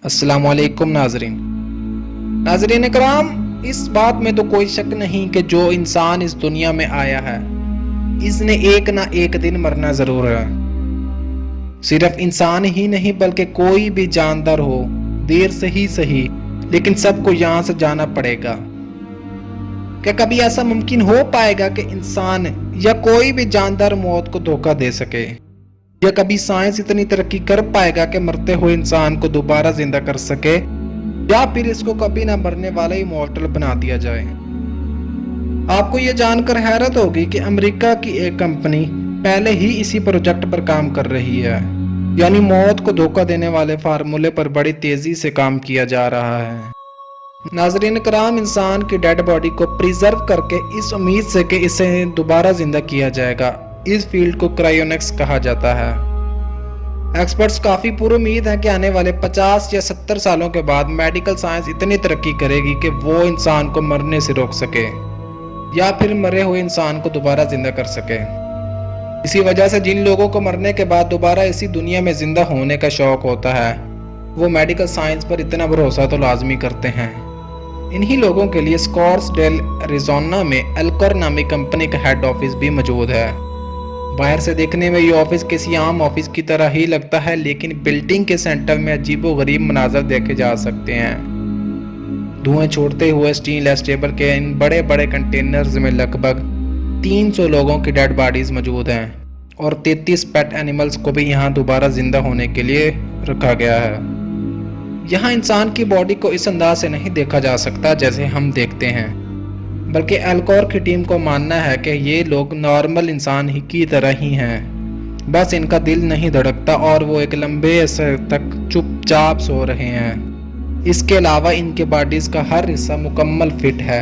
अस्सलाम वालेकुम नाजरीन इकराम, इस बात में तो कोई शक नहीं कि जो इंसान इस दुनिया में आया है इसने एक ना एक दिन मरना जरूर है। सिर्फ इंसान ही नहीं बल्कि कोई भी जानदार हो, देर से ही सही लेकिन सबको यहाँ से जाना पड़ेगा। क्या कभी ऐसा मुमकिन हो पाएगा कि इंसान या कोई भी जानदार मौत को धोखा दे सके? या कभी साइंस इतनी तरक्की कर पाएगा कि मरते हुए इंसान को दोबारा जिंदा कर सके, या फिर इसको कभी ना मरने वाला इमॉर्टल बना दिया जाए? आपको ये जानकर हैरत होगी कि अमेरिका की एक कंपनी पहले ही इसी प्रोजेक्ट पर काम कर रही है, यानी मौत को धोखा देने वाले फार्मूले पर बड़ी तेजी से काम किया जा रहा है। नाजरीन कराम, इंसान की डेड बॉडी को प्रिजर्व करके इस उम्मीद से कि इसे दोबारा जिंदा किया जाएगा, इस फील्ड को क्रायोनिक्स कहा जाता है। एक्सपर्ट्स काफी पुरुम्मीद हैं कि आने वाले 50 या 70 सालों के बाद मेडिकल साइंस इतनी तरक्की करेगी कि वो इंसान को मरने से रोक सके या फिर मरे हुए इंसान को दोबारा जिंदा कर सके। इसी वजह से जिन लोगों को मरने के बाद दोबारा इसी दुनिया में जिंदा होने का शौक होता है, वो मेडिकल साइंस पर इतना भरोसा तो लाजमी करते हैं। इन्हीं लोगों के लिए स्कॉट्सडेल एरिज़ोना में एल्कोर नामी कंपनी का हेड ऑफिस भी मौजूद है। बाहर से देखने में ये ऑफिस किसी आम ऑफिस की तरह ही लगता है, लेकिन बिल्डिंग के सेंटर में अजीबोगरीब मनाजर देखे जा सकते हैं। धुएं छोड़ते हुए स्टेनलेस टेबल के इन बड़े बड़े कंटेनर्स में लगभग 300 लोगों की डेड बॉडीज मौजूद हैं और 33 पेट एनिमल्स को भी यहाँ दोबारा जिंदा होने के लिए रखा गया है। यहाँ इंसान की बॉडी को इस अंदाज से नहीं देखा जा सकता जैसे हम देखते हैं, बल्कि एल्कोर की टीम को मानना है कि ये लोग नॉर्मल इंसान ही की तरह ही हैं, बस इनका दिल नहीं धड़कता और वो एक लंबे अरसे तक चुपचाप सो रहे हैं। इसके अलावा इनके बॉडीज का हर हिस्सा मुकम्मल फिट है।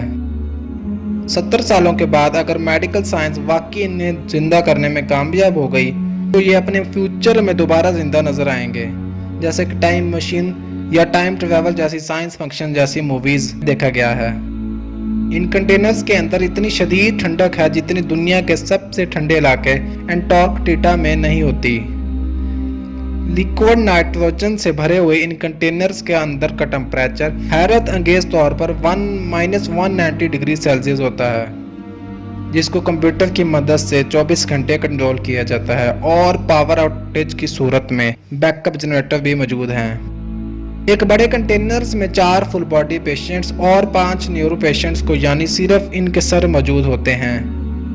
70 सालों के बाद अगर मेडिकल साइंस वाकई इन्हें जिंदा करने में कामयाब हो गई तो ये अपने फ्यूचर में दोबारा जिंदा नजर आएंगे, जैसे कि टाइम मशीन या टाइम ट्रैवल जैसी साइंस फिक्शन जैसी मूवीज देखा गया है। इन कंटेनर्स के अंदर इतनी शदीद ठंडक है जितनी दुनिया के सबसे ठंडे इलाके एंटार्कटिका में नहीं होती। लिक्विड नाइट्रोजन से भरे हुए इन कंटेनर्स के अंदर का टेम्परेचर हैरत अंगेज तौर पर -190 डिग्री सेल्सियस होता है, जिसको कंप्यूटर की मदद से 24 घंटे कंट्रोल किया जाता है और पावर आउटेज की सूरत में बैकअप जनरेटर भी मौजूद हैं। एक बड़े कंटेनर्स में 4 फुल बॉडी पेशेंट्स और 5 न्यूरो पेशेंट्स को यानी सिर्फ इनके सर मौजूद होते हैं।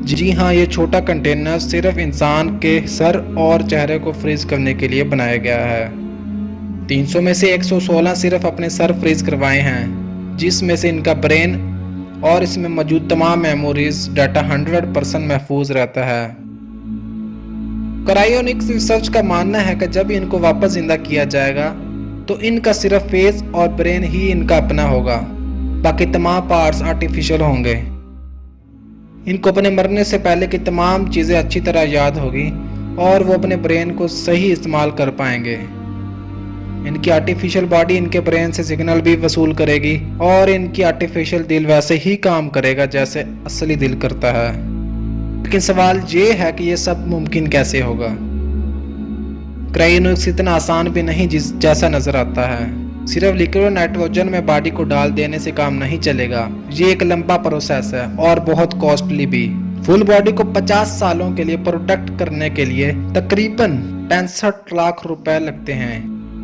जी हाँ, ये छोटा कंटेनर सिर्फ इंसान के सर और चेहरे को फ्रीज करने के लिए बनाया गया है। 300 में से 116 सिर्फ अपने सर फ्रीज करवाए हैं, जिसमें से इनका ब्रेन और इसमें मौजूद तमाम मेमोरीज डाटा 100% महफूज रहता है। क्रायोनिक्स रिसर्च का मानना है कि जब इनको वापस जिंदा किया जाएगा तो इनका सिर्फ फेस और ब्रेन ही इनका अपना होगा, बाकी तमाम पार्ट्स आर्टिफिशियल होंगे। इनको अपने मरने से पहले की तमाम चीज़ें अच्छी तरह याद होगी और वो अपने ब्रेन को सही इस्तेमाल कर पाएंगे। इनकी आर्टिफिशियल बॉडी इनके ब्रेन से सिग्नल भी वसूल करेगी और इनकी आर्टिफिशियल दिल वैसे ही काम करेगा जैसे असली दिल करता है। लेकिन सवाल ये है कि ये सब मुमकिन कैसे होगा? क्रायोनिक्स इतना आसान भी नहीं जैसा नजर आता है। सिर्फ लिक्विड नाइट्रोजन में बॉडी को डाल देने से काम नहीं चलेगा, ये एक लंबा प्रोसेस है और बहुत कॉस्टली भी। फुल बॉडी को 50 सालों के लिए प्रोटेक्ट करने के लिए तकरीबन 65 लाख रुपए लगते हैं,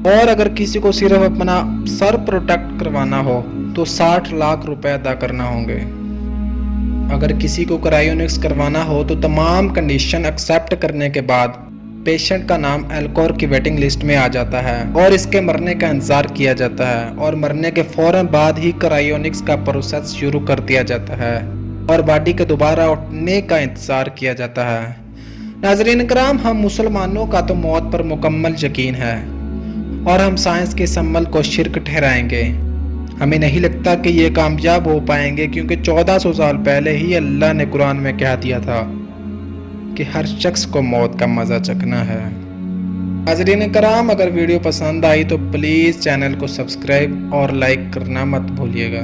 और अगर किसी को सिर्फ अपना सर प्रोटेक्ट करवाना हो तो 60 लाख रुपए अदा करना होंगे। अगर किसी को क्रायोनिक्स करवाना हो तो तमाम कंडीशन एक्सेप्ट करने के बाद पेशेंट का नाम एल्कोर की वेटिंग लिस्ट में आ जाता है और इसके मरने का इंतजार किया जाता है, और मरने के फौरन बाद ही क्रायोनिक्स का प्रोसेस शुरू कर दिया जाता है और बॉडी के दोबारा उठने का इंतजार किया जाता है। नाज़रीन कराम, हम मुसलमानों का तो मौत पर मुकम्मल यकीन है और हम साइंस के इस अमल को शिर्क ठहराएंगे। हमें नहीं लगता कि ये कामयाब हो पाएंगे, क्योंकि 1400 साल पहले ही अल्लाह ने कुरान में कह दिया था कि हर शख्स को मौत का मज़ा चखना है। नाज़रीन कराम, अगर वीडियो पसंद आई तो प्लीज़ चैनल को सब्सक्राइब और लाइक करना मत भूलिएगा।